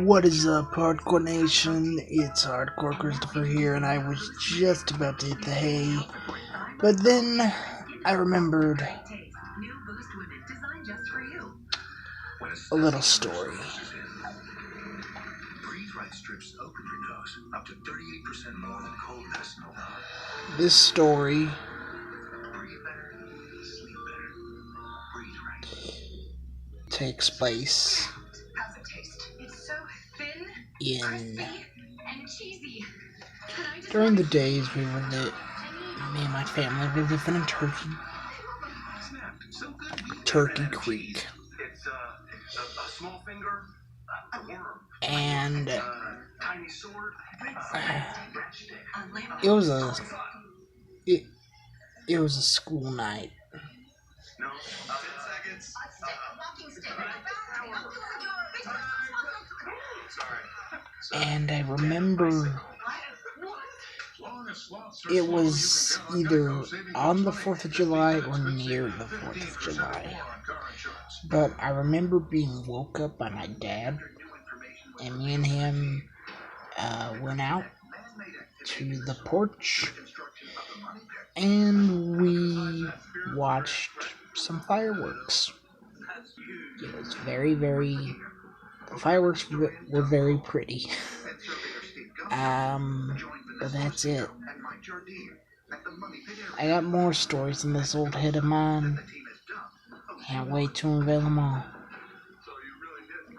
What is up, Hardcore Nation? It's Hardcore Christopher here, and I was just about to hit the hay, but then I remembered a little story. This story takes place during the days me and my family were living in Turkey Creek. And it was a school night. And I remember it was either on the 4th of July or near the 4th of July. But I remember being woke up by my dad, and me and him went out to the porch, and we watched some fireworks. It was the fireworks were very pretty. But that's it. I got more stories in this old head of mine. Can't wait to unveil them all.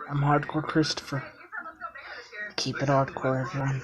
I'm Hardcore Christopher. Keep it hardcore, everyone.